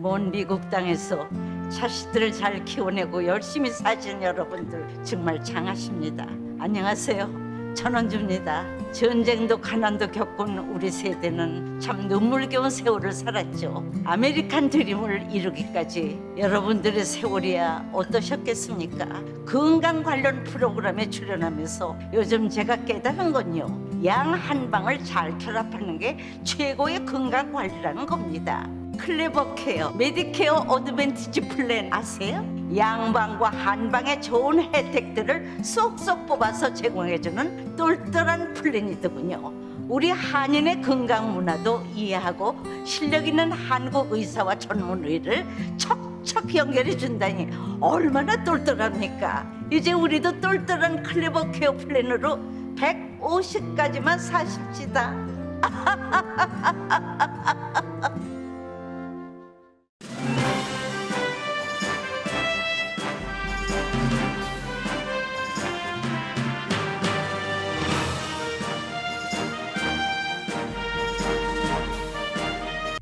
먼 미국 땅에서 자식들을 잘 키워내고 열심히 사신 여러분들 정말 장하십니다. 안녕하세요. 전원주입니다. 전쟁도 가난도 겪은 우리 세대는 참 눈물겨운 세월을 살았죠. 아메리칸 드림을 이루기까지 여러분들의 세월이야 어떠셨겠습니까? 건강 관련 프로그램에 출연하면서 요즘 제가 깨달은 건요, 양 한 방을 잘 결합하는 게 최고의 건강 관리라는 겁니다. 클레버 케어, 메디케어 어드밴티지 플랜 아세요? 양방과 한방의 좋은 혜택들을 쏙쏙 뽑아서 제공해주는 똘똘한 플랜이더군요. 우리 한인의 건강 문화도 이해하고 실력 있는 한국 의사와 전문의를 척척 연결해 준다니 얼마나 똘똘합니까? 이제 우리도 똘똘한 클레버 케어 플랜으로 150까지만 사십시다.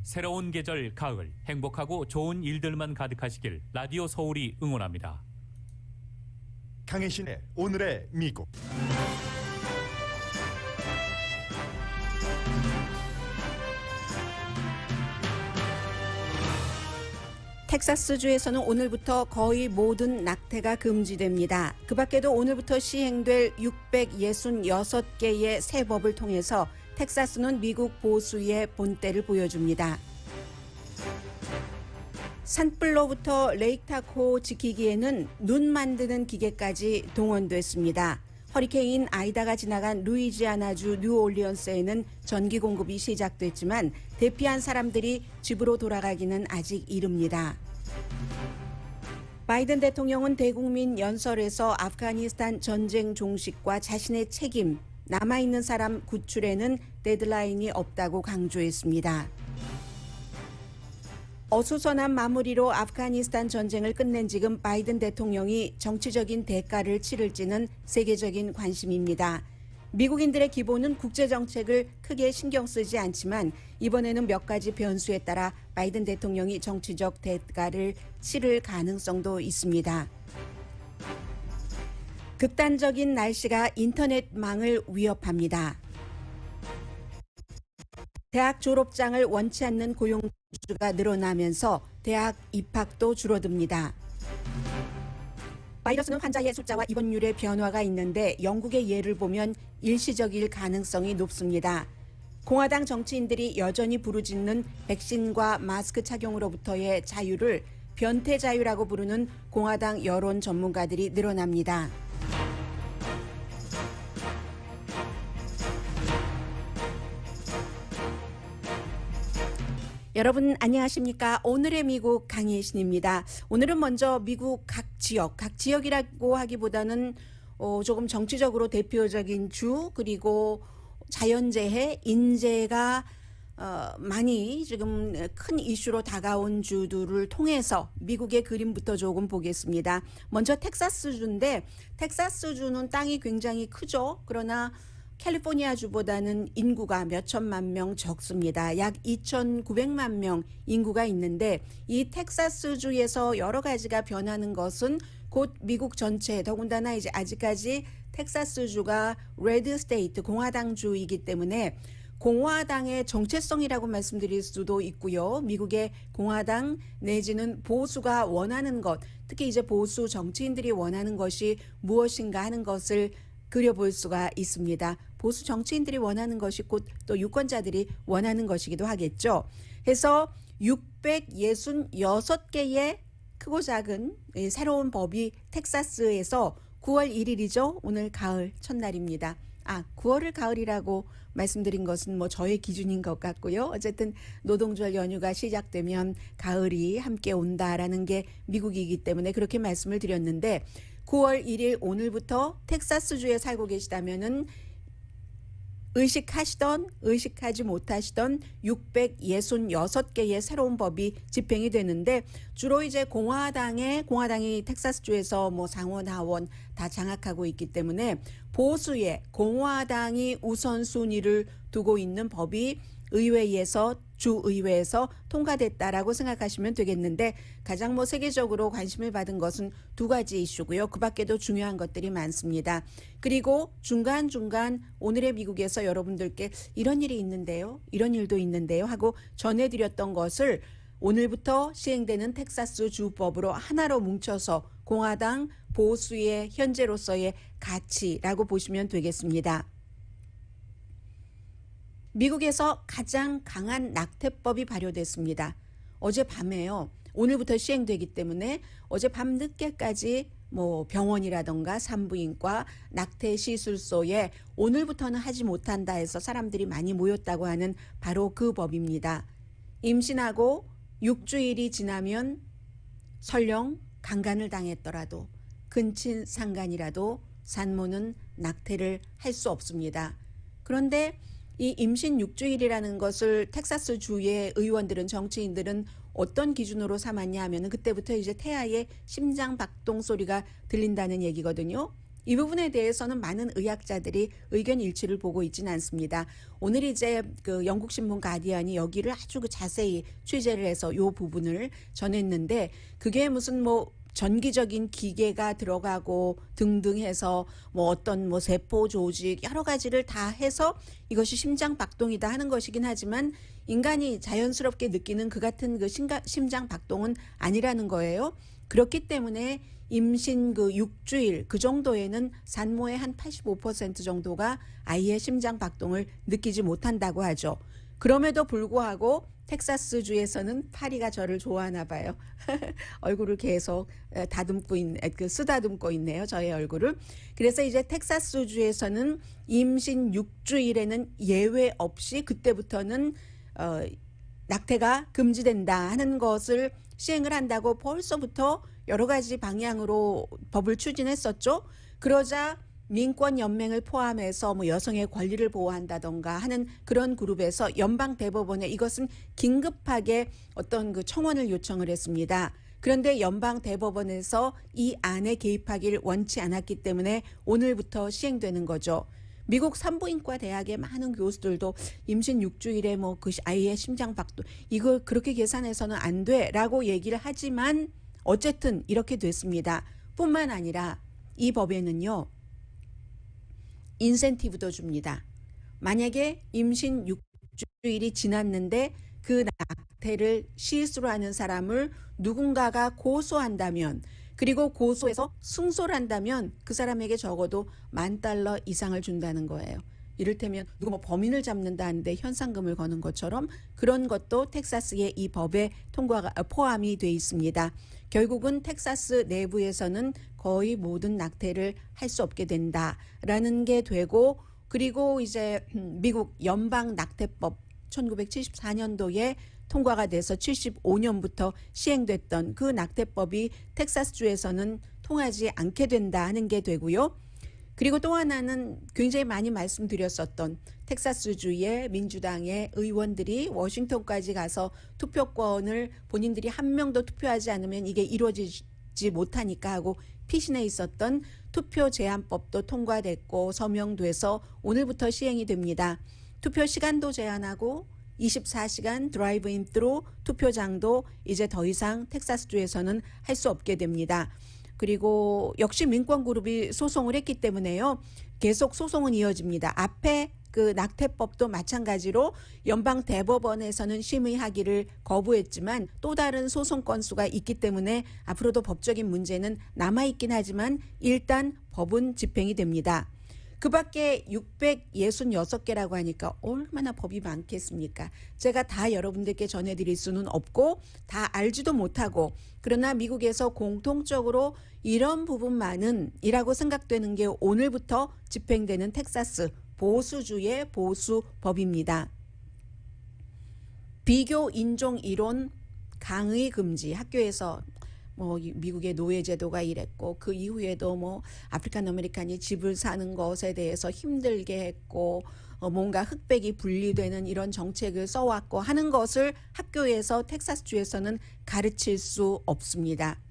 새로운 계절 가을, 행복하고 좋은 일들만 가득하시길 라디오 서울이 응원합니다. 강혜신의 오늘의 미국. 텍사스주에서는 오늘부터 거의 모든 낙태가 금지됩니다. 그 밖에도 오늘부터 시행될 666개의 새 법을 통해서 텍사스는 미국 보수의 본때를 보여줍니다. 산불로부터 레이크타코 지키기에는 눈 만드는 기계까지 동원됐습니다. 허리케인 아이다가 지나간 루이지아나주 뉴올리언스에는 전기 공급이 시작됐지만 대피한 사람들이 집으로 돌아가기는 아직 이릅니다. 바이든 대통령은 대국민 연설에서 아프가니스탄 전쟁 종식과 자신의 책임, 남아있는 사람 구출에는 데드라인이 없다고 강조했습니다. 어수선한 마무리로 아프가니스탄 전쟁을 끝낸 지금 바이든 대통령이 정치적인 대가를 치를지는 세계적인 관심입니다. 미국인들의 기본은 국제정책을 크게 신경 쓰지 않지만 이번에는 몇 가지 변수에 따라 바이든 대통령이 정치적 대가를 치를 가능성도 있습니다. 극단적인 날씨가 인터넷망을 위협합니다. 대학 졸업장을 원치 않는 고용주가 늘어나면서 대학 입학도 줄어듭니다. 바이러스는 환자의 숫자와 입원율의 변화가 있는데 영국의 예를 보면 일시적일 가능성이 높습니다. 공화당 정치인들이 여전히 부르짖는 백신과 마스크 착용으로부터의 자유를 변태 자유라고 부르는 공화당 여론 전문가들이 늘어납니다. 여러분 안녕하십니까? 오늘의 미국 강혜신입니다. 오늘은 먼저 미국 각 지역이라고 하기보다는 조금 정치적으로 대표적인 주 그리고 자연재해, 인재가 많이 지금 큰 이슈로 다가온 주들을 통해서 미국의 그림부터 조금 보겠습니다. 먼저 텍사스주인데 텍사스주는 땅이 굉장히 크죠. 그러나 캘리포니아주보다는 인구가 몇 천만 명 적습니다. 약 2,900만 명 인구가 있는데 이 텍사스주에서 여러 가지가 변하는 것은 곧 미국 전체, 더군다나 이제 아직까지 텍사스주가 레드 스테이트, 공화당주이기 때문에 공화당의 정체성이라고 말씀드릴 수도 있고요. 미국의 공화당 내지는 보수가 원하는 것, 특히 이제 보수 정치인들이 원하는 것이 무엇인가 하는 것을 그려볼 수가 있습니다. 보수 정치인들이 원하는 것이 곧 또 유권자들이 원하는 것이기도 하겠죠. 해서 666개의 크고 작은 새로운 법이 텍사스에서 9월 1일이죠. 오늘 가을 첫날입니다. 9월을 가을이라고 말씀드린 것은 뭐 저의 기준인 것 같고요. 어쨌든 노동절 연휴가 시작되면 가을이 함께 온다라는 게 미국이기 때문에 그렇게 말씀을 드렸는데 9월 1일 오늘부터 텍사스주에 살고 계시다면은 의식하시던 의식하지 못하시던 666개의 새로운 법이 집행이 되는데 주로 이제 공화당이 텍사스주에서 뭐 상원 하원 다 장악하고 있기 때문에 보수의 공화당이 우선순위를 두고 있는 법이 의회에서 주의회에서 통과됐다라고 생각하시면 되겠는데 가장 세계적으로 관심을 받은 것은 두 가지 이슈고요. 그 밖에도 중요한 것들이 많습니다. 그리고 중간중간 오늘의 미국에서 여러분들께 이런 일이 있는데요. 이런 일도 있는데요 하고 전해드렸던 것을 오늘부터 시행되는 텍사스 주법으로 하나로 뭉쳐서 공화당 보수의 현재로서의 가치라고 보시면 되겠습니다. 미국에서 가장 강한 낙태법이 발효됐습니다. 어젯밤에요. 오늘부터 시행되기 때문에 어젯밤 늦게까지 병원이라던가 산부인과 낙태 시술소에 오늘부터는 하지 못한다 해서 사람들이 많이 모였다고 하는 바로 그 법입니다. 임신하고 6주일이 지나면 설령 강간을 당했더라도 근친상간이라도 산모는 낙태를 할 수 없습니다. 그런데 이 임신 6주일이라는 것을 텍사스 주의 의원들은 정치인들은 어떤 기준으로 삼았냐 하면 그때부터 이제 태아의 심장 박동 소리가 들린다는 얘기거든요. 이 부분에 대해서는 많은 의학자들이 의견 일치를 보고 있지는 않습니다. 오늘 이제 그 영국 신문 가디언이 여기를 아주 자세히 취재를 해서 이 부분을 전했는데 그게 무슨 전기적인 기계가 들어가고 등등 해서 어떤 세포 조직 여러 가지를 다 해서 이것이 심장 박동이다 하는 것이긴 하지만 인간이 자연스럽게 느끼는 그 같은 그 심장 박동은 아니라는 거예요. 그렇기 때문에 임신 6주일 그 정도에는 산모의 한 85% 정도가 아이의 심장 박동을 느끼지 못한다고 하죠. 그럼에도 불구하고 텍사스주에서는 파리가 저를 좋아하나 봐요. 얼굴을 계속 쓰다듬고 있네요. 저의 얼굴을. 그래서 이제 텍사스주에서는 임신 6주일에는 예외 없이 그때부터는 낙태가 금지된다 하는 것을 시행을 한다고 벌써부터 여러 가지 방향으로 법을 추진했었죠. 그러자 민권연맹을 포함해서 여성의 권리를 보호한다던가 하는 그런 그룹에서 연방대법원에 이것은 긴급하게 어떤 그 청원을 요청을 했습니다. 그런데 연방대법원에서 이 안에 개입하기를 원치 않았기 때문에 오늘부터 시행되는 거죠. 미국 산부인과 대학의 많은 교수들도 임신 6주일에 그 아이의 심장 박동 이걸 그렇게 계산해서는 안 돼라고 얘기를 하지만 어쨌든 이렇게 됐습니다. 뿐만 아니라 이 법에는요. 인센티브도 줍니다. 만약에 임신 6주일이 지났는데 그 낙태를 실수로 하는 사람을 누군가가 고소한다면 그리고 고소해서 승소를 한다면 그 사람에게 적어도 $10,000 이상을 준다는 거예요. 이를테면 누구 범인을 잡는다는데 현상금을 거는 것처럼 그런 것도 텍사스의 이 법에 포함이 돼 있습니다. 결국은 텍사스 내부에서는 거의 모든 낙태를 할 수 없게 된다라는 게 되고 그리고 이제 미국 연방 낙태법 1974년도에 통과가 돼서 75년부터 시행됐던 그 낙태법이 텍사스주에서는 통하지 않게 된다 하는 게 되고요. 그리고 또 하나는 굉장히 많이 말씀드렸었던 텍사스주의 민주당의 의원들이 워싱턴까지 가서 투표권을 본인들이 한 명도 투표하지 않으면 이게 이루어지지 못하니까 하고 피신해 있었던 투표 제한법도 통과됐고 서명돼서 오늘부터 시행이 됩니다. 투표 시간도 제한하고 24시간 드라이브인 트루 투표장도 이제 더 이상 텍사스주에서는 할 수 없게 됩니다. 그리고 역시 민권그룹이 소송을 했기 때문에요. 계속 소송은 이어집니다. 앞에 그 낙태법도 마찬가지로 연방대법원에서는 심의하기를 거부했지만 또 다른 소송 건수가 있기 때문에 앞으로도 법적인 문제는 남아있긴 하지만 일단 법은 집행이 됩니다. 그 밖에 666개라고 하니까 얼마나 법이 많겠습니까? 제가 다 여러분들께 전해드릴 수는 없고 다 알지도 못하고 그러나 미국에서 공통적으로 이런 부분만은 이라고 생각되는 게 오늘부터 집행되는 텍사스 보수주의 보수법입니다. 비교 인종 이론 강의 금지 학교에서 미국의 노예제도가 이랬고 그 이후에도 아프리칸 아메리칸이 집을 사는 것에 대해서 힘들게 했고 뭔가 흑백이 분리되는 이런 정책을 써왔고 하는 것을 학교에서 텍사스주에서는 가르칠 수 없습니다.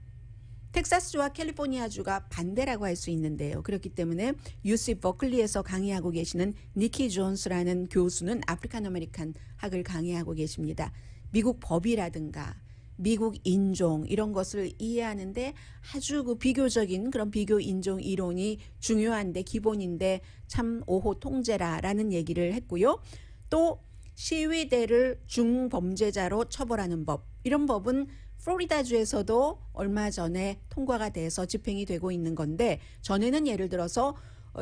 텍사스주와 캘리포니아주가 반대라고 할 수 있는데요. 그렇기 때문에 UC 버클리에서 강의하고 계시는 니키 존스라는 교수는 아프리칸 아메리칸 학을 강의하고 계십니다. 미국 법이라든가 미국 인종 이런 것을 이해하는데 아주 그 비교적인 그런 비교 인종 이론이 중요한데 기본인데 참 오호 통제라라는 얘기를 했고요. 또 시위대를 중범죄자로 처벌하는 법, 이런 법은 플로리다주에서도 얼마 전에 통과가 돼서 집행이 되고 있는 건데, 전에는 예를 들어서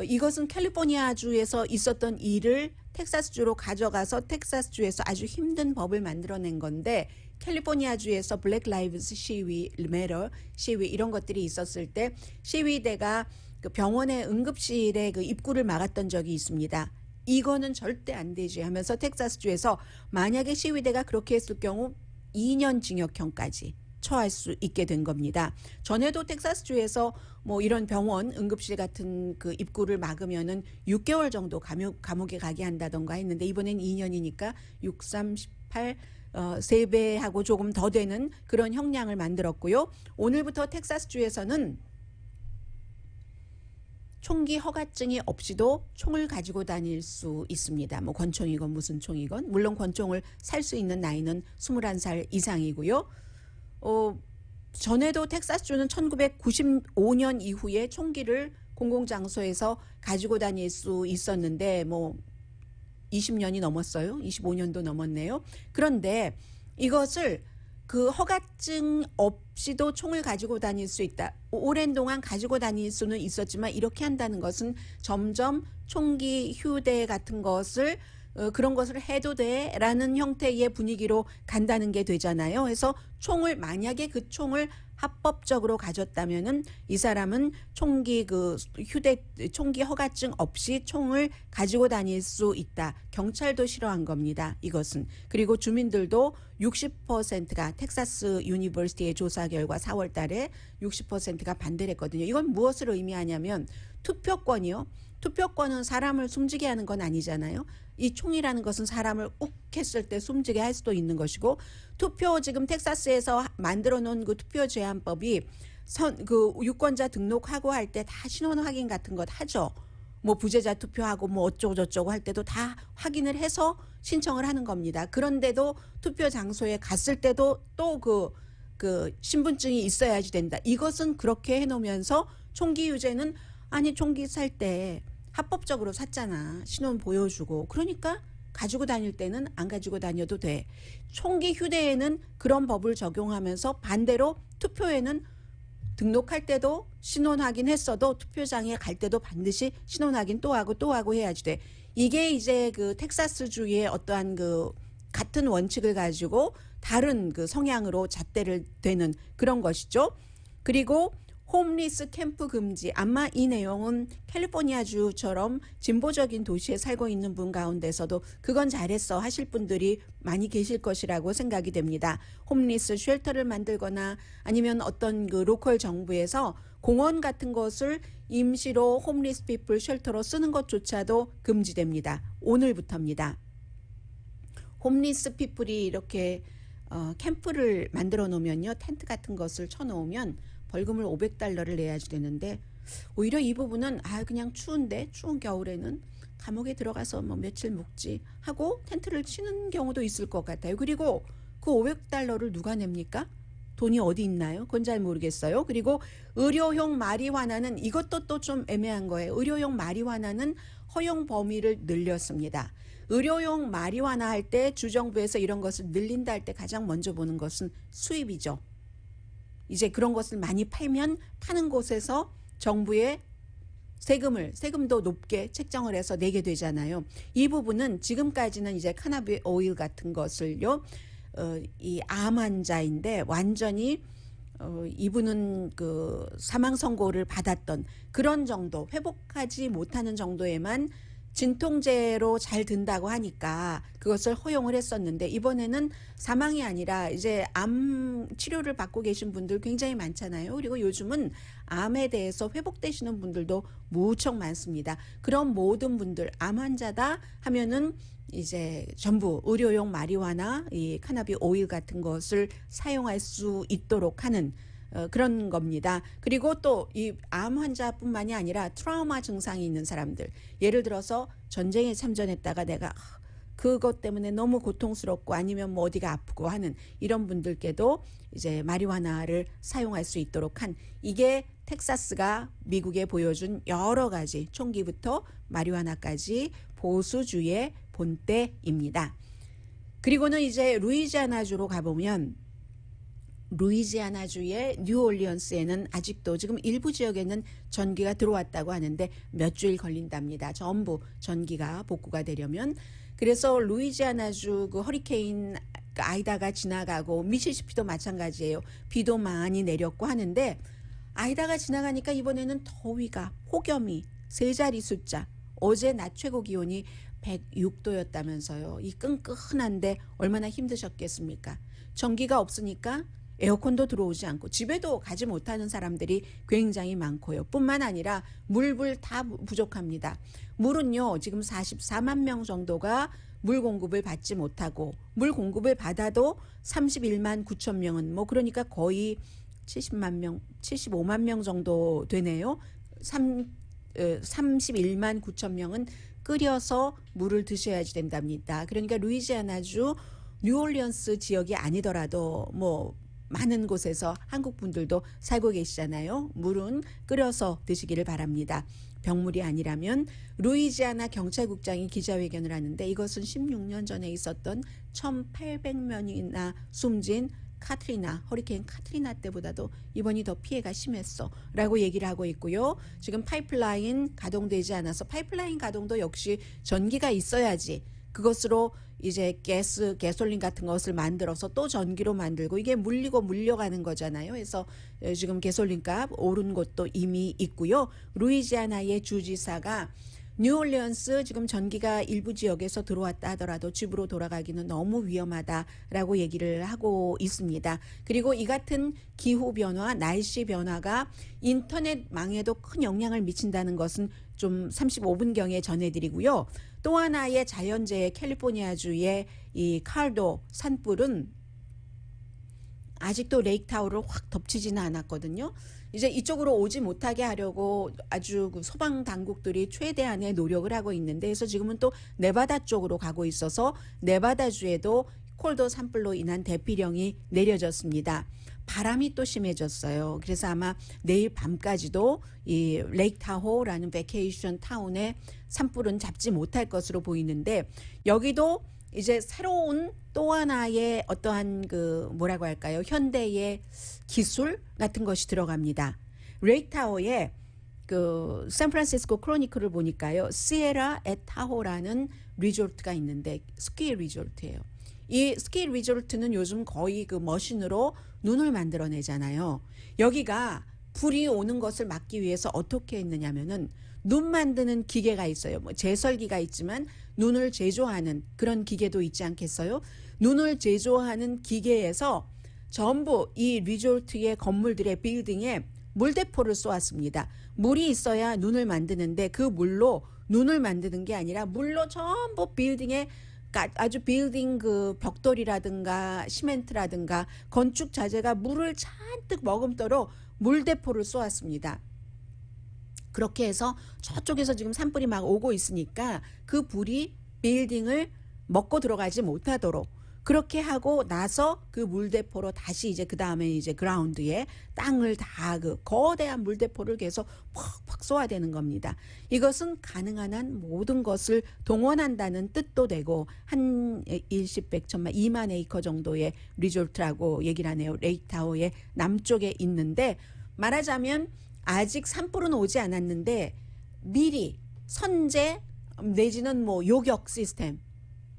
이것은 캘리포니아주에서 있었던 일을 텍사스주로 가져가서 텍사스주에서 아주 힘든 법을 만들어낸 건데, 캘리포니아주에서 블랙 라이브스 시위, 메러 시위 이런 것들이 있었을 때 시위대가 그 병원의 응급실에 그 입구를 막았던 적이 있습니다. 이거는 절대 안 되지 하면서 텍사스주에서 만약에 시위대가 그렇게 했을 경우 2년 징역형까지 처할 수 있게 된 겁니다. 전에도 텍사스주에서 뭐 이런 병원 응급실 같은 그 입구를 막으면은 6개월 정도 감옥에 가게 한다던가 했는데, 이번엔 2년이니까 6, 3, 18 3배하고 조금 더 되는 그런 형량을 만들었고요. 오늘부터 텍사스주에서는 총기 허가증이 없이도 총을 가지고 다닐 수 있습니다. 뭐 권총이건 무슨 총이건, 물론 권총을 살 수 있는 나이는 21살 이상이고요. 전에도 텍사스주는 1995년 이후에 총기를 공공장소에서 가지고 다닐 수 있었는데 뭐 20년이 넘었어요. 25년도 넘었네요. 그런데 이것을 그 허가증 없이도 총을 가지고 다닐 수 있다. 오랜 동안 가지고 다닐 수는 있었지만 이렇게 한다는 것은 점점 총기 휴대 같은 것을 그런 것을 해도 돼라는 형태의 분위기로 간다는 게 되잖아요. 그래서 총을 만약에 그 총을 합법적으로 가졌다면은 이 사람은 총기 총기 허가증 없이 총을 가지고 다닐 수 있다. 경찰도 싫어한 겁니다. 이것은. 그리고 주민들도 60%가 텍사스 유니버시티의 조사 결과 4월 달에 60%가 반대를 했거든요. 이건 무엇을 의미하냐면 투표권이요. 투표권은 사람을 숨지게 하는 건 아니잖아요. 이 총이라는 것은 사람을 욱 했을 때 숨지게 할 수도 있는 것이고, 투표 지금 텍사스에서 만들어 놓은 그 투표 제한법이 그 유권자 등록하고 할 때 다 신원 확인 같은 것 하죠. 뭐 부재자 투표하고 뭐 어쩌고 저쩌고 할 때도 다 확인을 해서 신청을 하는 겁니다. 그런데도 투표 장소에 갔을 때도 또 그 신분증이 있어야지 된다. 이것은 그렇게 해놓으면서 총기 유죄는 아니 총기 살 때 합법적으로 샀잖아. 신원 보여주고. 그러니까 가지고 다닐 때는 안 가지고 다녀도 돼. 총기 휴대에는 그런 법을 적용하면서 반대로 투표에는 등록할 때도 신원 확인했어도 투표장에 갈 때도 반드시 신원 확인 또 하고 해야지 돼. 이게 이제 그 텍사스주의 어떠한 그 같은 원칙을 가지고 다른 그 성향으로 잣대를 대는 그런 것이죠. 그리고 홈리스 캠프 금지. 아마 이 내용은 캘리포니아주처럼 진보적인 도시에 살고 있는 분 가운데서도 그건 잘했어 하실 분들이 많이 계실 것이라고 생각이 됩니다. 홈리스 쉘터를 만들거나 아니면 어떤 그 로컬 정부에서 공원 같은 것을 임시로 홈리스 피플 쉘터로 쓰는 것조차도 금지됩니다. 오늘부터입니다. 홈리스 피플이 이렇게 캠프를 만들어 놓으면요. 텐트 같은 것을 쳐놓으면 벌금을 $500를 내야지 되는데, 오히려 이 부분은 그냥 추운 겨울에는 감옥에 들어가서 뭐 며칠 묵지 하고 텐트를 치는 경우도 있을 것 같아요. 그리고 그 $500를 누가 냅니까? 돈이 어디 있나요? 그건 잘 모르겠어요. 그리고 의료용 마리화나는 이것도 또 좀 애매한 거예요. 의료용 마리화나는 허용 범위를 늘렸습니다. 의료용 마리화나 할 때 주정부에서 이런 것을 늘린다 할 때 가장 먼저 보는 것은 수입이죠. 이제 그런 것을 많이 팔면 파는 곳에서 정부의 세금도 높게 책정을 해서 내게 되잖아요. 이 부분은 지금까지는 이제 카나비 오일 같은 것을요, 이 암 환자인데 완전히 이분은 그 사망 선고를 받았던 그런 정도, 회복하지 못하는 정도에만 진통제로 잘 든다고 하니까 그것을 허용을 했었는데, 이번에는 사망이 아니라 이제 암 치료를 받고 계신 분들 굉장히 많잖아요. 그리고 요즘은 암에 대해서 회복되시는 분들도 무척 많습니다. 그런 모든 분들, 암 환자다 하면은 이제 전부 의료용 마리화나 이 카나비 오일 같은 것을 사용할 수 있도록 하는 그런 겁니다. 그리고 또 이 암 환자뿐만이 아니라 트라우마 증상이 있는 사람들, 예를 들어서 전쟁에 참전했다가 내가 그것 때문에 너무 고통스럽고 아니면 뭐 어디가 아프고 하는 이런 분들께도 이제 마리화나를 사용할 수 있도록 한, 이게 텍사스가 미국에 보여준 여러 가지 총기부터 마리화나까지 보수주의 본때입니다. 그리고는 이제 루이지아나주로 가보면, 루이지아나주의 뉴올리언스에는 아직도 지금 일부 지역에는 전기가 들어왔다고 하는데 몇 주일 걸린답니다. 전부 전기가 복구가 되려면. 그래서 루이지아나주 그 허리케인 아이다가 지나가고, 미시시피도 마찬가지예요. 비도 많이 내렸고 하는데, 아이다가 지나가니까 이번에는 더위가, 폭염이 세 자리 숫자, 어제 낮 최고 기온이 106도였다면서요. 이 끈끈한데 얼마나 힘드셨겠습니까? 전기가 없으니까 에어컨도 들어오지 않고 집에도 가지 못하는 사람들이 굉장히 많고요. 뿐만 아니라 물불 다 부족합니다. 물은요, 지금 44만 명 정도가 물 공급을 받지 못하고, 물 공급을 받아도 31만 9천 명은 뭐 그러니까 거의 70만 명, 75만 명 정도 되네요. 31만 9천 명은 끓여서 물을 드셔야지 된답니다. 그러니까 루이지아나주 뉴올리언스 지역이 아니더라도 뭐 많은 곳에서 한국 분들도 살고 계시잖아요. 물은 끓여서 드시기를 바랍니다. 병물이 아니라면. 루이지아나 경찰국장이 기자회견을 하는데, 이것은 16년 전에 있었던 1,800명이나 숨진 카트리나, 허리케인 카트리나 때보다도 이번이 더 피해가 심했어 라고 얘기를 하고 있고요. 지금 파이프라인 가동되지 않아서, 파이프라인 가동도 역시 전기가 있어야지 그것으로 이제 가솔린 같은 것을 만들어서 또 전기로 만들고, 이게 물리고 물려가는 거잖아요. 그래서 지금 가솔린값 오른 곳도 이미 있고요. 루이지아나의 주지사가 뉴올리언스 지금 전기가 일부 지역에서 들어왔다 하더라도 집으로 돌아가기는 너무 위험하다라고 얘기를 하고 있습니다. 그리고 이 같은 기후 변화, 날씨 변화가 인터넷망에도 큰 영향을 미친다는 것은 좀 35분경에 전해드리고요. 또 하나의 자연재해, 캘리포니아주의 이 칼도 산불은 아직도 레이크타워를 확 덮치지는 않았거든요. 이제 이쪽으로 오지 못하게 하려고 아주 그 소방 당국들이 최대한의 노력을 하고 있는데, 그래서 지금은 또 네바다 쪽으로 가고 있어서 네바다주에도 콜도 산불로 인한 대피령이 내려졌습니다. 바람이 또 심해졌어요. 그래서 아마 내일 밤까지도 이 레이크타호라는 베케이션 타운에 산불은 잡지 못할 것으로 보이는데, 여기도 이제 새로운 또 하나의 어떠한 그 뭐라고 할까요? 현대의 기술 같은 것이 들어갑니다. 레이크타워에 그 샌프란시스코 크로니클을 보니까요, 시에라 앳 타호라는 리조트가 있는데 스키 리조트예요. 이 스키 리조트는 요즘 거의 그 머신으로 눈을 만들어내잖아요. 여기가 불이 오는 것을 막기 위해서 어떻게 했느냐면은, 눈 만드는 기계가 있어요. 뭐 제설기가 있지만 눈을 제조하는 그런 기계도 있지 않겠어요? 눈을 제조하는 기계에서 전부 이 리조트의 건물들의 빌딩에 물대포를 쏘았습니다. 물이 있어야 눈을 만드는데, 그 물로 눈을 만드는 게 아니라 물로 전부 빌딩에, 아주 빌딩 그 벽돌이라든가 시멘트라든가 건축 자재가 물을 잔뜩 머금도록 물대포를 쏘았습니다. 그렇게 해서 저쪽에서 지금 산불이 막 오고 있으니까 그 불이 빌딩을 먹고 들어가지 못하도록 그렇게 하고 나서 그 물대포로 다시 이제 그 다음에 이제 그라운드에 땅을 다 그 거대한 물대포를 계속 퍽퍽 쏘아야 되는 겁니다. 이것은 가능한 한 모든 것을 동원한다는 뜻도 되고, 한 일십 백천만 2만 에이커 정도의 리조트라고 얘기를 하네요. 레이크타워의 남쪽에 있는데, 말하자면 아직 산불은 오지 않았는데 미리 선제 내지는 뭐 요격 시스템,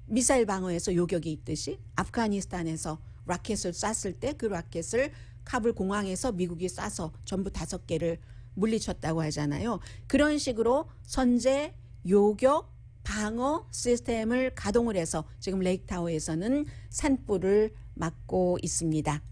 미사일 방어에서 요격이 있듯이 아프가니스탄에서 라켓을 쐈을 때 그 라켓을 카불 공항에서 미국이 쏴서 전부 5개를 물리쳤다고 하잖아요. 그런 식으로 선제, 요격, 방어 시스템을 가동을 해서 지금 레이크타워에서는 산불을 막고 있습니다.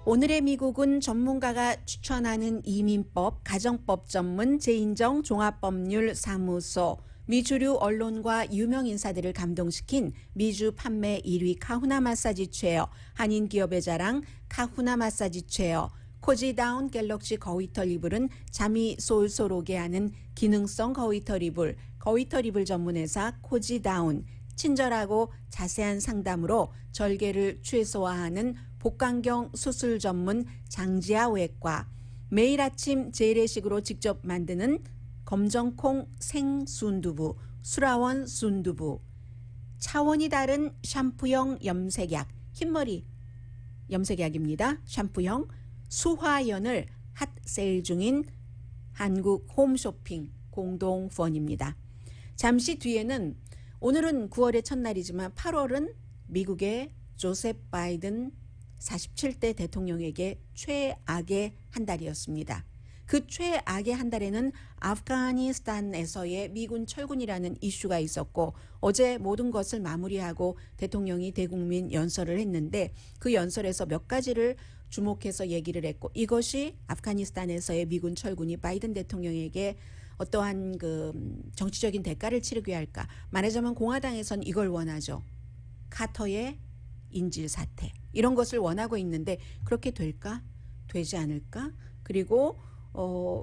오늘의 미국은 전문가가 추천하는 이민법, 가정법 전문 제인정 종합법률 사무소 미주류 언론과 유명 인사들을 감동시킨 미주 판매 1위 카후나 마사지 체어, 한인 기업의 자랑 카후나 마사지 체어, 코지다운 갤럭시 거위털 이불은 잠이 솔솔 오게 하는 기능성 거위털 이불, 거위털 이불 전문회사 코지다운, 친절하고 자세한 상담으로 절개를 최소화하는 복강경 수술 전문 장지아 외과, 매일 아침 재래식으로 직접 만드는 검정콩 생순두부, 수라원 순두부, 차원이 다른 샴푸형 염색약, 흰머리 염색약입니다. 샴푸형 수화연을 핫세일 중인 한국 홈쇼핑 공동후원입니다. 잠시 뒤에는 오늘은 9월의 첫날이지만 8월은 미국의 조셉 바이든 47대 대통령에게 최악의 한 달이었습니다. 그 최악의 한 달에는 아프가니스탄에서의 미군 철군이라는 이슈가 있었고 어제 모든 것을 마무리하고 대통령이 대국민 연설을 했는데 그 연설에서 몇 가지를 주목해서 얘기를 했고 이것이 아프가니스탄에서의 미군 철군이 바이든 대통령에게 어떠한 그 정치적인 대가를 치르게 할까. 말하자면 공화당에선 이걸 원하죠. 카터의 인질 사태. 이런 것을 원하고 있는데 그렇게 될까? 되지 않을까? 그리고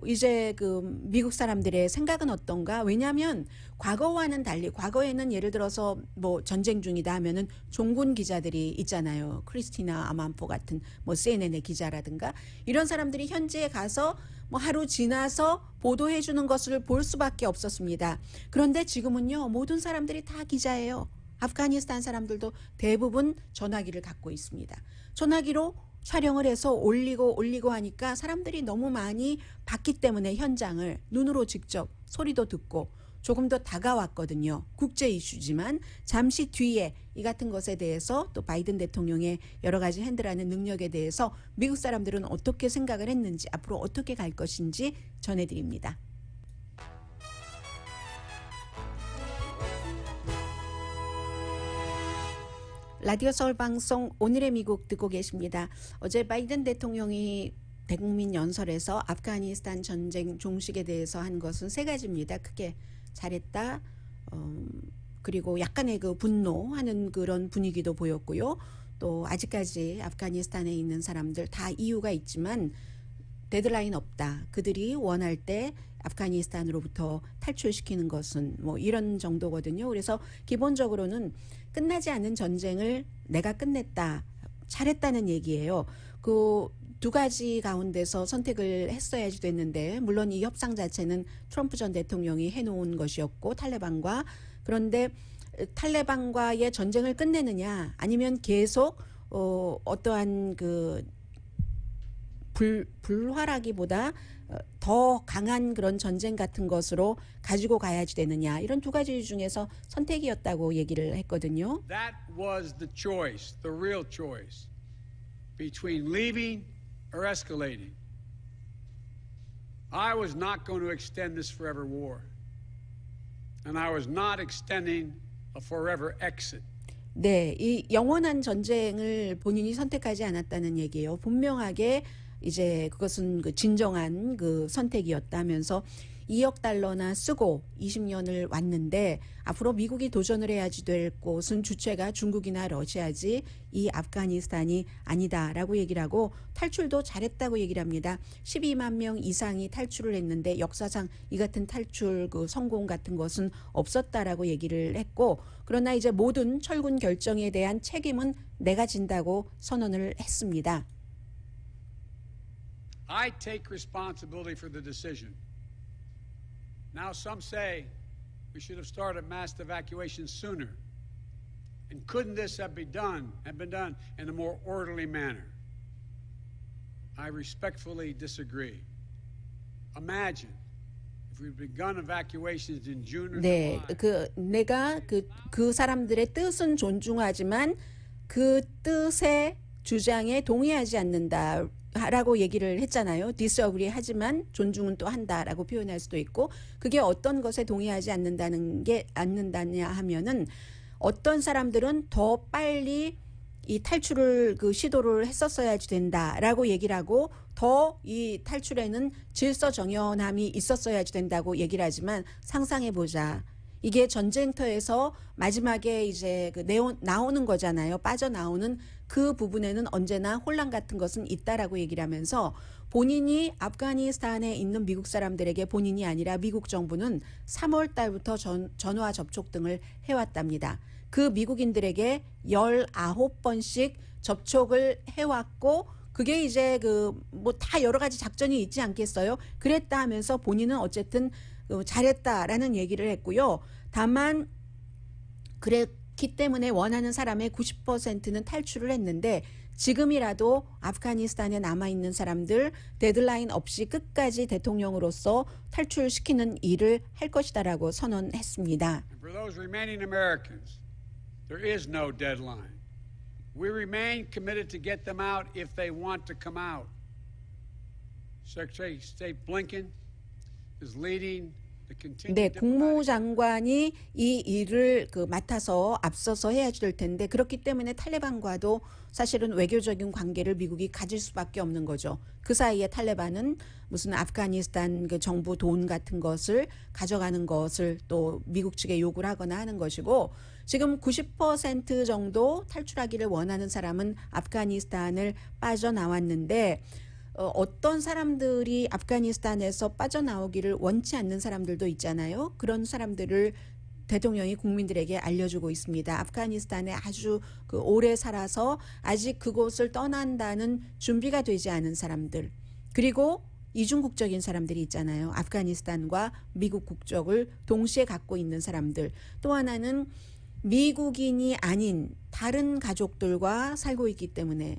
이제 그 미국 사람들의 생각은 어떤가? 왜냐하면 과거와는 달리 과거에는 예를 들어서 뭐 전쟁 중이다 하면은 종군 기자들이 있잖아요. 크리스티나 아만포 같은 뭐 CNN의 기자라든가 이런 사람들이 현지에 가서 뭐 하루 지나서 보도해 주는 것을 볼 수밖에 없었습니다. 그런데 지금은요. 모든 사람들이 다 기자예요. 아프가니스탄 사람들도 대부분 전화기를 갖고 있습니다. 전화기로 촬영을 해서 올리고 하니까 사람들이 너무 많이 봤기 때문에 현장을 눈으로 직접 소리도 듣고 조금 더 다가왔거든요. 국제 이슈지만 잠시 뒤에 이 같은 것에 대해서 또 바이든 대통령의 여러 가지 핸들하는 능력에 대해서 미국 사람들은 어떻게 생각을 했는지 앞으로 어떻게 갈 것인지 전해드립니다. 라디오 서울 방송 오늘의 미국 듣고 계십니다. 어제 바이든 대통령이 대국민 연설에서 아프가니스탄 전쟁 종식에 대해서 한 것은 세 가지입니다. 크게 잘했다. 그리고 약간의 그 분노하는 그런 분위기도 보였고요. 또 아직까지 아프가니스탄에 있는 사람들 다 이유가 있지만 데드라인 없다. 그들이 원할 때 아프가니스탄으로부터 탈출시키는 것은 뭐 이런 정도거든요. 그래서 기본적으로는 끝나지 않은 전쟁을 내가 끝냈다. 잘했다는 얘기예요. 그 두 가지 가운데서 선택을 했어야지 됐는데 물론 이 협상 자체는 트럼프 전 대통령이 해놓은 것이었고 탈레반과 그런데 탈레반과의 전쟁을 끝내느냐 아니면 계속 어떠한 그 불화라기보다 더 강한 그런 전쟁 같은 것으로 가지고 가야지 되느냐 이런 두 가지 중에서 선택이었다고 얘기를 했거든요. That was the choice, the real choice, between leaving or escalating. I was not going to extend this forever war, and I was not extending a forever exit. 네, 이 영원한 전쟁을 본인이 선택하지 않았다는 얘기예요. 분명하게 이제 그것은 그 진정한 그 선택이었다면서 2억 달러나 쓰고 20년을 왔는데 앞으로 미국이 도전을 해야지 될 곳은 주체가 중국이나 러시아지 이 아프가니스탄이 아니다라고 얘기를 하고 탈출도 잘했다고 얘기를 합니다. 12만 명 이상이 탈출을 했는데 역사상 이 같은 탈출 그 성공 같은 것은 없었다라고 얘기를 했고 그러나 이제 모든 철군 결정에 대한 책임은 내가 진다고 선언을 했습니다. I take responsibility for the decision. Now some say we should have started mass evacuation sooner. And couldn't this have been done in a more orderly manner? I respectfully disagree. Imagine if we'd begun evacuations in June or 네, July. 내가 그 사람들의 뜻은 존중하지만 그 뜻의 주장에 동의하지 않는다. 라고 얘기를 했잖아요. disagree 하지만 존중은 또 한다라고 표현할 수도 있고 그게 어떤 것에 동의하지 않는다냐 하면은 어떤 사람들은 더 빨리 이 탈출을 그 시도를 했었어야지 된다라고 얘기를 하고 더 이 탈출에는 질서 정연함이 있었어야지 된다고 얘기를 하지만 상상해 보자. 이게 전쟁터에서 마지막에 이제 그 나오는 거잖아요. 빠져나오는 그 부분에는 언제나 혼란 같은 것은 있다라고 얘기를 하면서 본인이 아프가니스탄에 있는 미국 사람들에게 본인이 아니라 미국 정부는 3월 달부터 전화 접촉 등을 해왔답니다. 그 미국인들에게 19번씩 접촉을 해왔고 그게 이제 그 뭐 다 여러 가지 작전이 있지 않겠어요? 그랬다 하면서 본인은 어쨌든 잘했다라는 얘기를 했고요. 다만 그랬기 때문에 원하는 사람의 90%는 탈출을 했는데 지금이라도 아프가니스탄에 남아있는 사람들 데드라인 없이 끝까지 대통령으로서 탈출시키는 일을 할 것이다라고 선언했습니다. And for those remaining Americans, there is no deadline. We remain committed to get them out if they want to come out. Secretary of State Blinken is leading the continued 네, diplomatic 국무장관이 이 일을 맡아서 앞서서 해야 될 텐데 그렇기 때문에 탈레반과도 사실은 외교적인 관계를 미국이 가질 수밖에 없는 거죠. 그 사이에 탈레반은 무슨 아프가니스탄 그 정부 돈 같은 것을 가져가는 것을 또 미국 측에 요구를 하거나 하는 것이고 지금 90% 정도 탈출하기를 원하는 사람은 아프가니스탄을 빠져나왔는데 어떤 사람들이 아프가니스탄에서 빠져나오기를 원치 않는 사람들도 있잖아요. 그런 사람들을 대통령이 국민들에게 알려주고 있습니다. 아프가니스탄에 아주 오래 살아서 아직 그곳을 떠난다는 준비가 되지 않은 사람들 그리고 이중국적인 사람들이 있잖아요. 아프가니스탄과 미국 국적을 동시에 갖고 있는 사람들 또 하나는 미국인이 아닌 다른 가족들과 살고 있기 때문에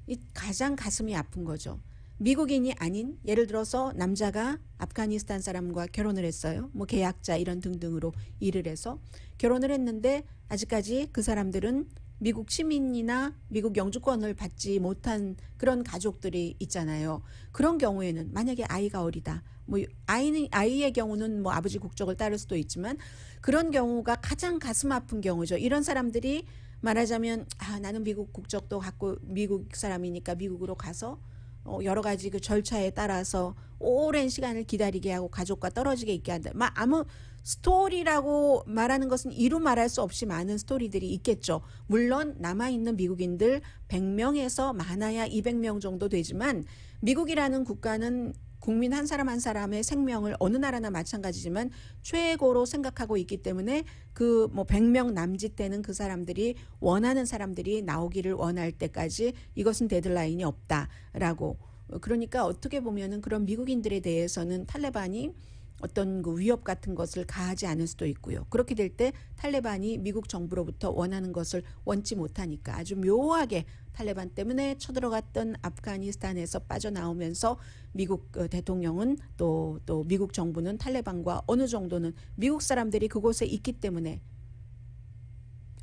이 가장 가슴이 아픈 거죠. 미국인이 아닌 예를 들어서 남자가 아프가니스탄 사람과 결혼을 했어요. 뭐 계약자 이런 등등으로 일을 해서 결혼을 했는데 아직까지 그 사람들은 미국 시민이나 미국 영주권을 받지 못한 그런 가족들이 있잖아요. 그런 경우에는 만약에 아이가 어리다. 뭐 아이의 경우는 뭐 아버지 국적을 따를 수도 있지만 그런 경우가 가장 가슴 아픈 경우죠. 이런 사람들이 말하자면 나는 미국 국적도 갖고 미국 사람이니까 미국으로 가서 여러 가지 그 절차에 따라서 오랜 시간을 기다리게 하고 가족과 떨어지게 있게 한다. 아무 스토리라고 말하는 것은 이루 말할 수 없이 많은 스토리들이 있겠죠. 물론 남아있는 미국인들 100명에서 많아야 200명 정도 되지만 미국이라는 국가는 국민 한 사람 한 사람의 생명을 어느 나라나 마찬가지지만 최고로 생각하고 있기 때문에 그 뭐 100명 남짓 되는 그 사람들이 원하는 사람들이 나오기를 원할 때까지 이것은 데드라인이 없다라고. 그러니까 어떻게 보면은 그런 미국인들에 대해서는 탈레반이 어떤 그 위협 같은 것을 가하지 않을 수도 있고요. 그렇게 될 때 탈레반이 미국 정부로부터 원하는 것을 원치 못하니까 아주 묘하게 탈레반 때문에 쳐들어갔던 아프가니스탄에서 빠져나오면서 미국 대통령은 또 미국 정부는 탈레반과 어느 정도는 미국 사람들이 그곳에 있기 때문에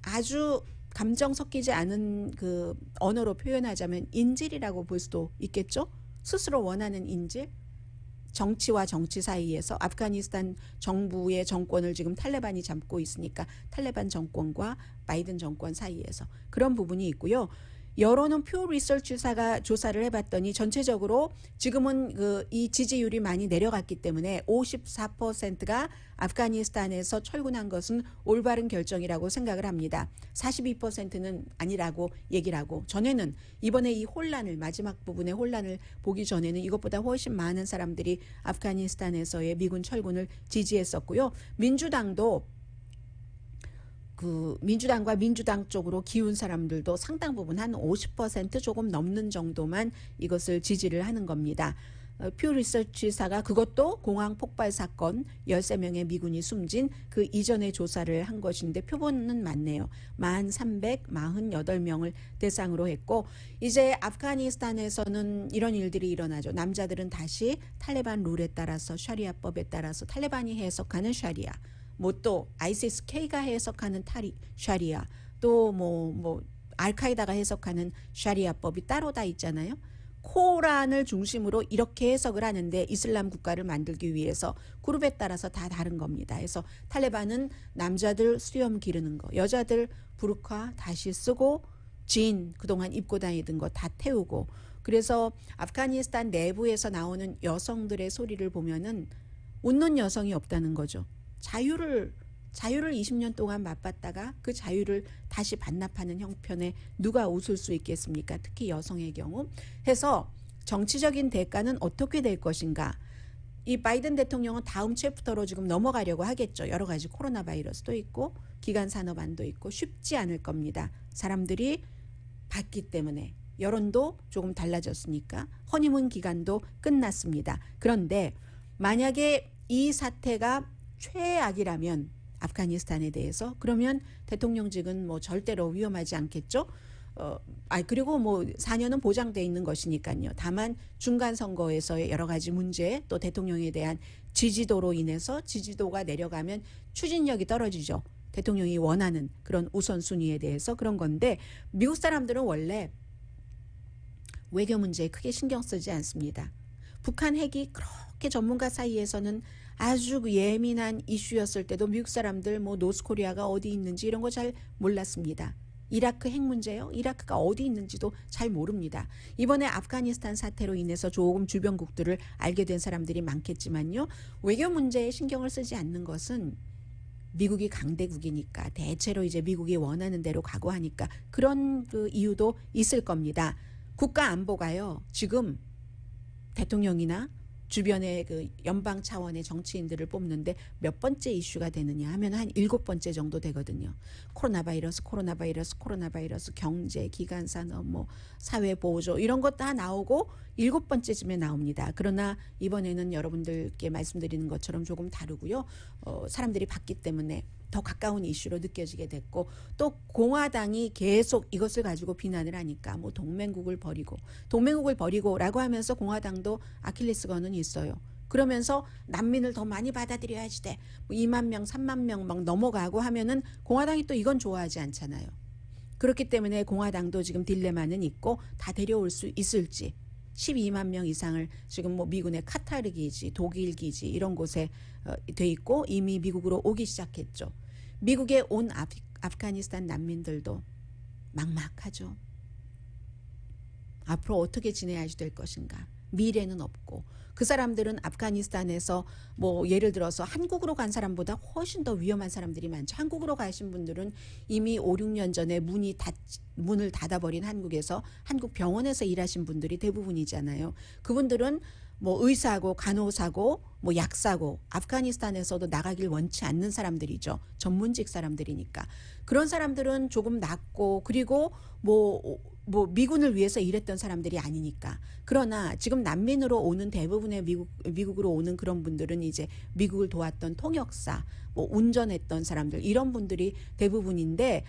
아주 감정 섞이지 않은 그 언어로 표현하자면 인질이라고 볼 수도 있겠죠. 스스로 원하는 인질. 정치와 정치 사이에서 아프가니스탄 정부의 정권을 지금 탈레반이 잡고 있으니까 탈레반 정권과 바이든 정권 사이에서 그런 부분이 있고요. 여론은 퓨 리서치사가 조사를 해봤더니 전체적으로 지금은 이 지지율이 많이 내려갔기 때문에 54%가 아프가니스탄에서 철군한 것은 올바른 결정이라고 생각을 합니다. 42%는 아니라고 얘기를 하고 전에는 이번에 이 혼란을 마지막 부분의 혼란을 보기 전에는 이것보다 훨씬 많은 사람들이 아프가니스탄에서의 미군 철군을 지지했었고요. 민주당도 민주당과 민주당 쪽으로 기운 사람들도 상당 부분 한 50% 조금 넘는 정도만 이것을 지지를 하는 겁니다. 퓨 리서치사가 그것도 공항 폭발 사건 13명의 미군이 숨진 그 이전에 조사를 한 것인데 표본은 맞네요. 1,348명을 대상으로 했고 이제 아프가니스탄에서는 이런 일들이 일어나죠. 남자들은 다시 탈레반 룰에 따라서 샤리아법에 따라서 탈레반이 해석하는 샤리아 뭐 또 ISIS-K가 해석하는 샤리아 또 뭐 알카이다가 해석하는 샤리아법이 따로 다 있잖아요. 코란을 중심으로 이렇게 해석을 하는데 이슬람 국가를 만들기 위해서 그룹에 따라서 다 다른 겁니다. 그래서 탈레반은 남자들 수염 기르는 거, 여자들 부르카 다시 쓰고 진 그동안 입고 다니던 거 다 태우고 그래서 아프가니스탄 내부에서 나오는 여성들의 소리를 보면은 웃는 여성이 없다는 거죠. 자유를 자유를 20년 동안 맛봤다가 그 자유를 다시 반납하는 형편에 누가 웃을 수 있겠습니까? 특히 여성의 경우. 해서 정치적인 대가는 어떻게 될 것인가? 이 바이든 대통령은 다음 챕터로 지금 넘어가려고 하겠죠. 여러 가지 코로나 바이러스도 있고 기간 산업안도 있고 쉽지 않을 겁니다. 사람들이 봤기 때문에 여론도 조금 달라졌으니까 허니문 기간도 끝났습니다. 그런데 만약에 이 사태가 최악이라면 아프가니스탄에 대해서 그러면 대통령직은 뭐 절대로 위험하지 않겠죠. 그리고 뭐 4년은 보장돼 있는 것이니까요. 다만 중간 선거에서의 여러 가지 문제 또 대통령에 대한 지지도로 인해서 지지도가 내려가면 추진력이 떨어지죠. 대통령이 원하는 그런 우선순위에 대해서 그런 건데 미국 사람들은 원래 외교 문제에 크게 신경 쓰지 않습니다. 북한 핵이 그렇게 전문가 사이에서는 아주 예민한 이슈였을 때도 미국 사람들 뭐 노스코리아가 어디 있는지 이런 거 잘 몰랐습니다. 이라크 핵 문제요? 이라크가 어디 있는지도 잘 모릅니다. 이번에 아프가니스탄 사태로 인해서 조금 주변국들을 알게 된 사람들이 많겠지만요. 외교 문제에 신경을 쓰지 않는 것은 미국이 강대국이니까 대체로 이제 미국이 원하는 대로 가고 하니까 그런 그 이유도 있을 겁니다. 국가 안보가요. 지금 대통령이나 주변의 그 연방 차원의 정치인들을 뽑는데 몇 번째 이슈가 되느냐 하면 한 7번째 정도 되거든요. 코로나 바이러스, 경제, 기간 산업, 뭐 사회 보호조 이런 것 다 나오고 7번째쯤에 나옵니다. 그러나 이번에는 여러분들께 말씀드리는 것처럼 조금 다르고요. 사람들이 봤기 때문에 더 가까운 이슈로 느껴지게 됐고 또 공화당이 계속 이것을 가지고 비난을 하니까 뭐 동맹국을 버리고라고 하면서 공화당도 아킬레스건은 있어요. 그러면서 난민을 더 많이 받아들여야지 돼. 뭐 2만 명, 3만 명 막 넘어가고 하면은 공화당이 또 이건 좋아하지 않잖아요. 그렇기 때문에 공화당도 지금 딜레마는 있고 다 데려올 수 있을지 12만 명 이상을 지금 뭐 미군의 카타르 기지, 독일 기지 이런 곳에 돼 있고 이미 미국으로 오기 시작했죠. 미국에 온 아프가니스탄 난민들도 막막하죠. 앞으로 어떻게 지내야지 될 것인가. 미래는 없고 그 사람들은 아프가니스탄에서 뭐 예를 들어서 한국으로 간 사람보다 훨씬 더 위험한 사람들이 많죠. 한국으로 가신 분들은 이미 5, 6년 전에 문을 닫아버린 한국에서 한국 병원에서 일하신 분들이 대부분이잖아요. 그분들은 뭐 의사고 간호사고 뭐 약사고 아프가니스탄에서도 나가길 원치 않는 사람들이죠. 전문직 사람들이니까. 그런 사람들은 조금 낫고 그리고 뭐 미군을 위해서 일했던 사람들이 아니니까. 그러나 지금 난민으로 오는 대부분의 미국으로 오는 그런 분들은 이제 미국을 도왔던 통역사, 뭐 운전했던 사람들 이런 분들이 대부분인데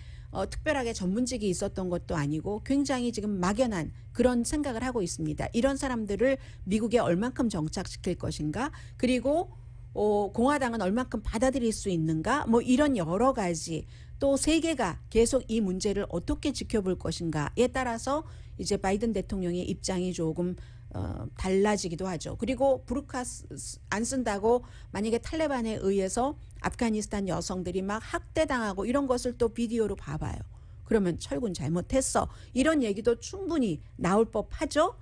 특별하게 전문직이 있었던 것도 아니고 굉장히 지금 막연한 그런 생각을 하고 있습니다. 이런 사람들을 미국에 얼만큼 정착시킬 것인가 그리고 공화당은 얼만큼 받아들일 수 있는가 뭐 이런 여러 가지 또 세계가 계속 이 문제를 어떻게 지켜볼 것인가에 따라서 이제 바이든 대통령의 입장이 조금 달라지기도 하죠. 그리고 부르카 안 쓴다고 만약에 탈레반에 의해서 아프가니스탄 여성들이 막 학대당하고 이런 것을 또 비디오로 봐봐요. 그러면 철군 잘못했어. 이런 얘기도 충분히 나올 법하죠.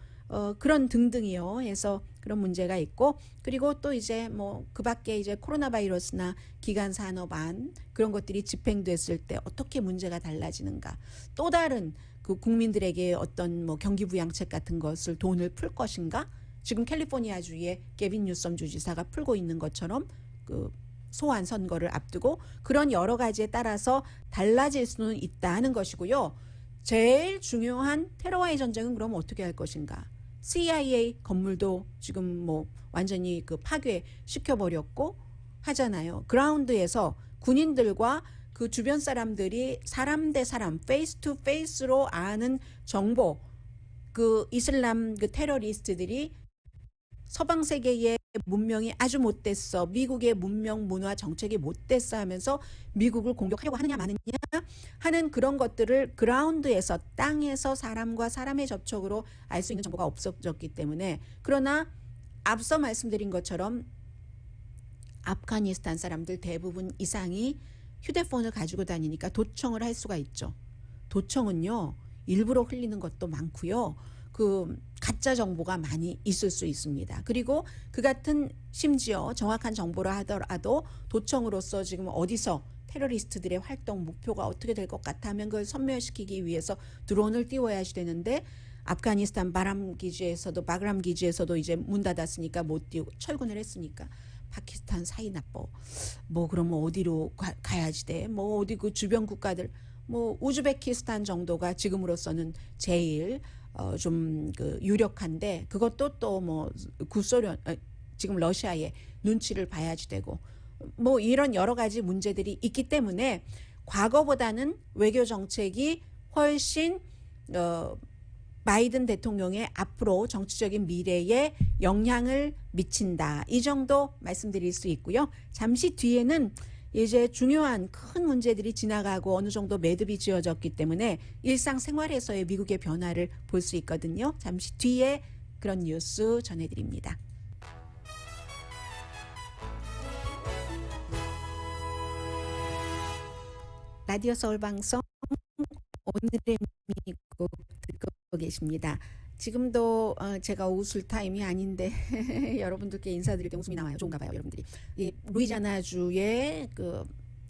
그런 등등이요. 해서 그런 문제가 있고 그리고 또 이제 뭐 그 밖에 이제 코로나 바이러스나 기간 산업안 그런 것들이 집행됐을 때 어떻게 문제가 달라지는가. 또 다른 그 국민들에게 어떤 뭐 경기 부양책 같은 것을 돈을 풀 것인가. 지금 캘리포니아주의 게빈 뉴섬 주지사가 풀고 있는 것처럼 그 소환 선거를 앞두고 그런 여러 가지에 따라서 달라질 수는 있다는 것이고요. 제일 중요한 테러와의 전쟁은 그럼 어떻게 할 것인가. CIA 건물도 지금 뭐 완전히 그 파괴시켜버렸고 하잖아요. 그라운드에서 군인들과 그 주변 사람들이 사람 대 사람 페이스 투 페이스로 아는 정보 그 이슬람 그 테러리스트들이 서방 세계의 문명이 아주 못됐어. 미국의 문명 문화 정책이 못됐어 하면서 미국을 공격하려고 하느냐 마느냐 하는 그런 것들을 그라운드에서 땅에서 사람과 사람의 접촉으로 알 수 있는 정보가 없어졌기 때문에 그러나 앞서 말씀드린 것처럼 아프가니스탄 사람들 대부분 이상이 휴대폰을 가지고 다니니까 도청을 할 수가 있죠. 도청은요. 일부러 흘리는 것도 많고요. 그 가짜 정보가 많이 있을 수 있습니다. 그리고 그 같은 심지어 정확한 정보라 하더라도 도청으로서 지금 어디서 테러리스트들의 활동 목표가 어떻게 될 것 같아 하면 그걸 섬멸시키기 위해서 드론을 띄워야지 되는데 아프가니스탄 바그람 기지에서도 이제 문 닫았으니까 못 띄우고 철군을 했으니까 파키스탄 사이 나빠. 뭐 그러면 어디로 가야지 돼. 뭐 어디 그 주변 국가들 뭐 우즈베키스탄 정도가 지금으로서는 제일 좀 그 유력한데 그것도 또 뭐 구소련 지금 러시아의 눈치를 봐야지 되고 뭐 이런 여러 가지 문제들이 있기 때문에 과거보다는 외교 정책이 훨씬 바이든 대통령의 앞으로 정치적인 미래에 영향을 미친다. 이 정도 말씀드릴 수 있고요. 잠시 뒤에는 이제 중요한 큰 문제들이 지나가고 어느 정도 매듭이 지어졌기 때문에 일상생활에서의 미국의 변화를 볼 수 있거든요. 잠시 뒤에 그런 뉴스 전해드립니다. 라디오 서울 방송 오늘의 미국 듣고 계십니다. 지금도 제가 웃을 타임이 아닌데 여러분들께 인사드릴 때 웃음이 나와요. 좋은가 봐요, 여러분들이. 이 루이지아나주의 그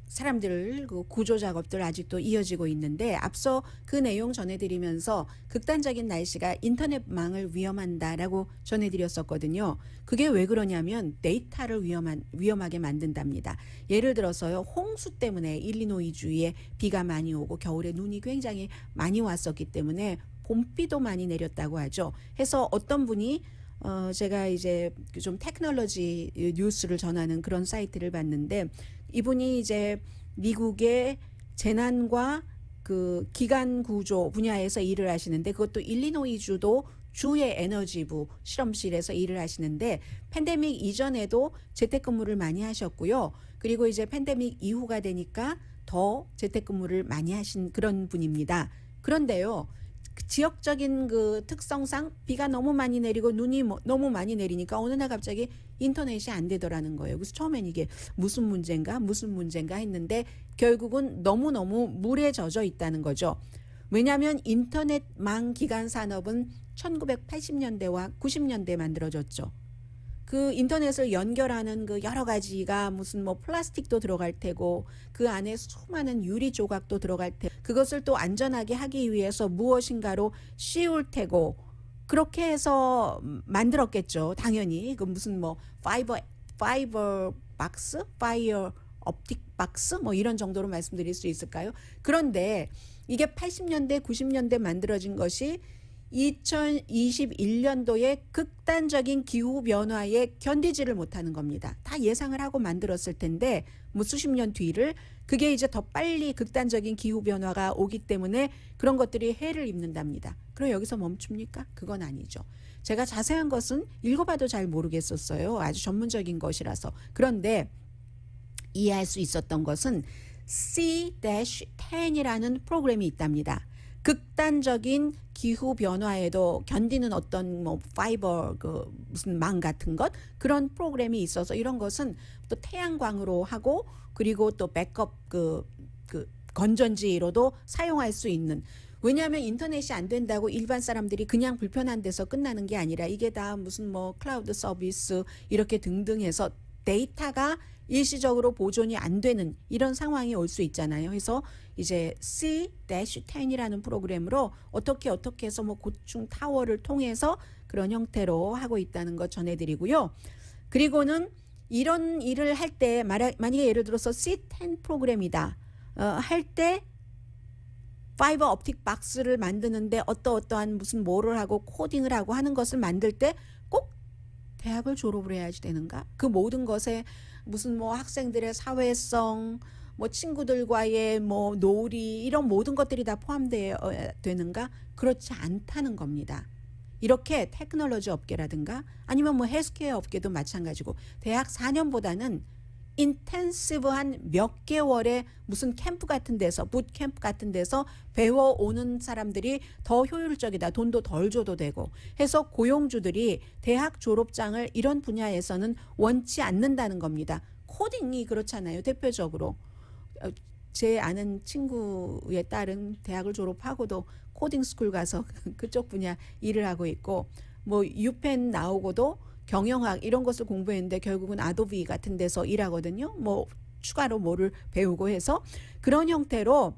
사람들 그 구조 작업들 아직도 이어지고 있는데 앞서 그 내용 전해드리면서 극단적인 날씨가 인터넷망을 위험한다라고 전해드렸었거든요. 그게 왜 그러냐면 데이터를 위험하게 만든답니다. 예를 들어서요, 홍수 때문에 일리노이주에 비가 많이 오고 겨울에 눈이 굉장히 많이 왔었기 때문에 봄비도 많이 내렸다고 하죠. 해서 어떤 분이 제가 이제 좀 테크놀로지 뉴스를 전하는 그런 사이트를 봤는데 이분이 이제 미국의 재난과 그 기관 구조 분야에서 일을 하시는데 그것도 일리노이주도 주의 에너지부 실험실에서 일을 하시는데 팬데믹 이전에도 재택근무를 많이 하셨고요. 그리고 이제 팬데믹 이후가 되니까 더 재택근무를 많이 하신 그런 분입니다. 그런데요. 지역적인 그 특성상 비가 너무 많이 내리고 눈이 너무 많이 내리니까 어느 날 갑자기 인터넷이 안 되더라는 거예요. 그래서 처음엔 이게 무슨 문제인가 했는데 결국은 너무너무 물에 젖어 있다는 거죠. 왜냐하면 인터넷망 기간 산업은 1980년대와 90년대에 만들어졌죠. 그 인터넷을 연결하는 그 여러 가지가 무슨 뭐 플라스틱도 들어갈 테고 그 안에 수많은 유리 조각도 들어갈 테고 그것을 또 안전하게 하기 위해서 무엇인가로 씌울 테고 그렇게 해서 만들었겠죠. 당연히 그 무슨 뭐 파이버 박스, 파이어 옵틱 박스 뭐 이런 정도로 말씀드릴 수 있을까요? 그런데 이게 80년대, 90년대 만들어진 것이 2021년도에 극단적인 기후 변화에 견디지를 못하는 겁니다. 다 예상을 하고 만들었을 텐데 뭐 수십 년 뒤를 그게 이제 더 빨리 극단적인 기후 변화가 오기 때문에 그런 것들이 해를 입는답니다. 그럼 여기서 멈춥니까? 그건 아니죠. 제가 자세한 것은 읽어봐도 잘 모르겠었어요. 아주 전문적인 것이라서. 그런데 이해할 수 있었던 것은 C-10이라는 프로그램이 있답니다. 극단적인 기후 변화에도 견디는 어떤 뭐 파이버 그 무슨 망 같은 것 그런 프로그램이 있어서 이런 것은 또 태양광으로 하고 그리고 또 백업 그 건전지로도 사용할 수 있는 왜냐하면 인터넷이 안 된다고 일반 사람들이 그냥 불편한 데서 끝나는 게 아니라 이게 다 무슨 뭐 클라우드 서비스 이렇게 등등 해서 데이터가 일시적으로 보존이 안 되는 이런 상황이 올 수 있잖아요. 그래서 이제 C-10이라는 프로그램으로 어떻게 해서 뭐 고층 타워를 통해서 그런 형태로 하고 있다는 것 전해드리고요. 그리고는 이런 일을 할 때 만약에 예를 들어서 C-10 프로그램이다 할 때 파이버 옵틱 박스를 만드는데 어떠한 무슨 뭐를 하고 코딩을 하고 하는 것을 만들 때 꼭 대학을 졸업을 해야지 되는가? 그 모든 것에 무슨 뭐 학생들의 사회성, 뭐 친구들과의 뭐 놀이 이런 모든 것들이 다 포함되는가? 그렇지 않다는 겁니다. 이렇게 테크놀로지 업계라든가 아니면 뭐 헬스케어 업계도 마찬가지고 대학 4년보다는 인텐시브한 몇 개월의 무슨 캠프 같은 데서 붓캠프 같은 데서 배워오는 사람들이 더 효율적이다. 돈도 덜 줘도 되고 해서 고용주들이 대학 졸업장을 이런 분야에서는 원치 않는다는 겁니다. 코딩이 그렇잖아요. 대표적으로 제 아는 친구의 딸은 대학을 졸업하고도 코딩 스쿨 가서 그쪽 분야 일을 하고 있고 뭐 유펜 나오고도 경영학 이런 것을 공부했는데 결국은 아도비 같은 데서 일하거든요. 뭐 추가로 뭐를 배우고 해서 그런 형태로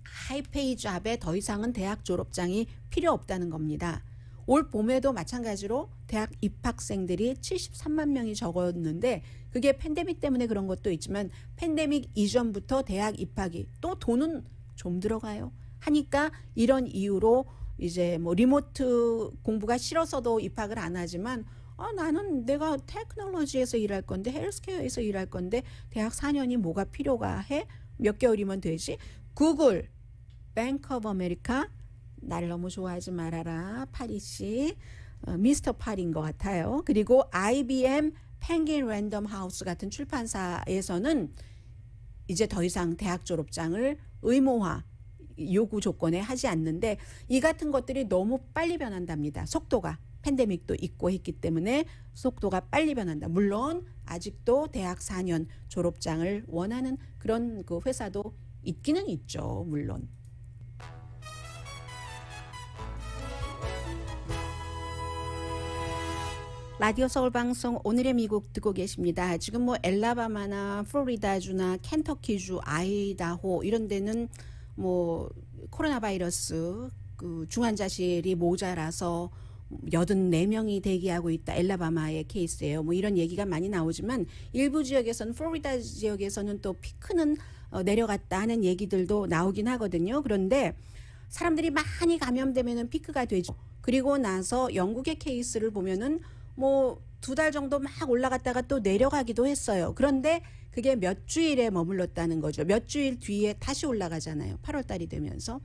하이페이 잡에 더 이상은 대학 졸업장이 필요 없다는 겁니다. 올 봄에도 마찬가지로 대학 입학생들이 73만 명이 적었는데 그게 팬데믹 때문에 그런 것도 있지만 팬데믹 이전부터 대학 입학이 또 돈은 좀 들어가요. 하니까 이런 이유로 이제 뭐 리모트 공부가 싫어서도 입학을 안 하지만 나는 내가 테크놀로지에서 일할 건데 헬스케어에서 일할 건데 대학 4년이 뭐가 필요가 해? 몇 개월이면 되지? 구글, 뱅크 오브 아메리카, 나를 너무 좋아하지 말아라, 파리씨, 미스터 파리인 것 같아요. 그리고 IBM, 펭귄 랜덤 하우스 같은 출판사에서는 이제 더 이상 대학 졸업장을 의무화 요구 조건에 하지 않는데 이 같은 것들이 너무 빨리 변한답니다. 속도가 팬데믹도 있고 했기 때문에 속도가 빨리 변한다. 물론 아직도 대학 4년 졸업장을 원하는 그런 그 회사도 있기는 있죠. 물론. 라디오 서울 방송 오늘의 미국 듣고 계십니다. 지금 뭐 엘라바마나 플로리다주나 켄터키주, 아이다호 이런 데는 뭐 코로나 바이러스 그 중환자실이 모자라서 84명이 대기하고 있다. 엘라바마의 케이스예요. 뭐 이런 얘기가 많이 나오지만 일부 지역에서는 플로리다 지역에서는 또 피크는 내려갔다 하는 얘기들도 나오긴 하거든요. 그런데 사람들이 많이 감염되면은 피크가 되죠. 그리고 나서 영국의 케이스를 보면은 뭐 2달 정도 막 올라갔다가 또 내려가기도 했어요. 그런데 그게 몇 주일에 머물렀다는 거죠. 몇 주일 뒤에 다시 올라가잖아요. 8월 달이 되면서.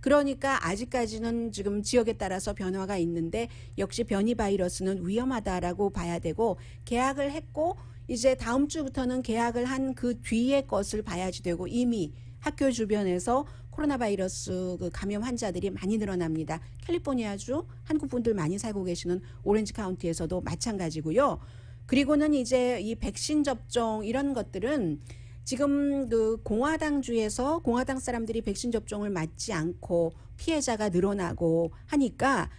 그러니까 아직까지는 지금 지역에 따라서 변화가 있는데 역시 변이 바이러스는 위험하다라고 봐야 되고 계약을 했고 이제 다음 주부터는 계약을 한 그 뒤의 것을 봐야지 되고 이미 학교 주변에서 코로나 바이러스 그 감염 환자들이 많이 늘어납니다. 캘리포니아주 한국 분들 많이 살고 계시는 오렌지 카운티에서도 마찬가지고요. 그리고는 이제 이 백신 접종 이런 것들은 지금 그 공화당주에서 공화당 사람들이 백신 접종을 맞지 않고 피해자가 늘어나고 하니까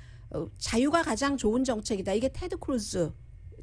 자유가 가장 좋은 정책이다. 이게 테드 크루즈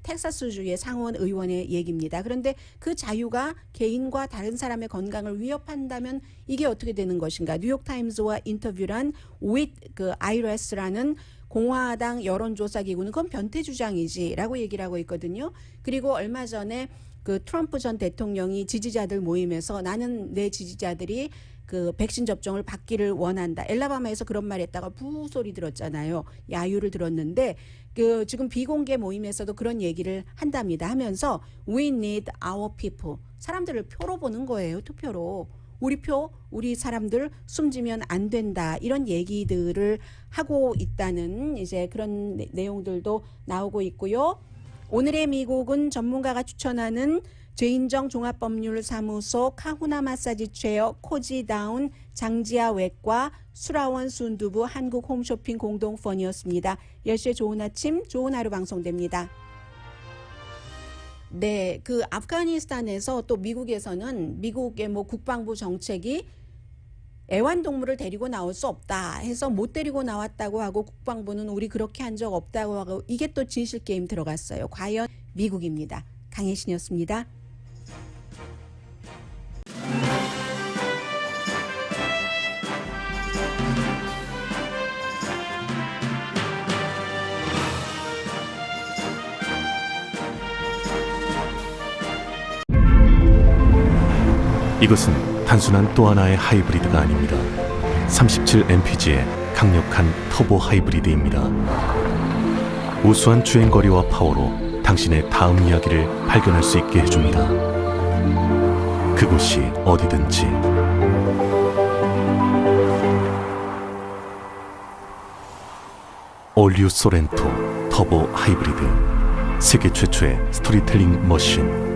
텍사스주의 상원 의원의 얘기입니다. 그런데 그 자유가 개인과 다른 사람의 건강을 위협한다면 이게 어떻게 되는 것인가? 뉴욕타임즈와 인터뷰란 with 그 IRS라는 공화당 여론조사 기구는 그건 변태 주장이지라고 얘기를 하고 있거든요. 그리고 얼마 전에 그 트럼프 전 대통령이 지지자들 모임에서 나는 내 지지자들이 그 백신 접종을 받기를 원한다. 엘라바마에서 그런 말 했다가 부 소리 들었잖아요. 야유를 들었는데 그 지금 비공개 모임에서도 그런 얘기를 한답니다. 하면서 we need our people. 사람들을 표로 보는 거예요. 투표로. 우리 표, 우리 사람들 숨지면 안 된다. 이런 얘기들을 하고 있다는 이제 그런 내용들도 나오고 있고요. 오늘의 미국은 전문가가 추천하는 죄인정 종합법률사무소 카후나 마사지 체어 코지다운 장지아 외과 수라원 순두부 한국 홈쇼핑 공동펀이었습니다. 10시에 좋은 아침 좋은 하루 방송됩니다. 네, 그 아프가니스탄에서 또 미국에서는 미국의 뭐 국방부 정책이 애완동물을 데리고 나올 수 없다 해서 못 데리고 나왔다고 하고 국방부는 우리 그렇게 한 적 없다고 하고 이게 또 진실 게임 들어갔어요. 과연 미국입니다. 강혜신이었습니다. 이것은 단순한 또 하나의 하이브리드가 아닙니다. 37mpg의 강력한 터보 하이브리드입니다. 우수한 주행거리와 파워로 당신의 다음 이야기를 발견할 수 있게 해줍니다. 그곳이 어디든지. 올류 소렌토 터보 하이브리드. 세계 최초의 스토리텔링 머신.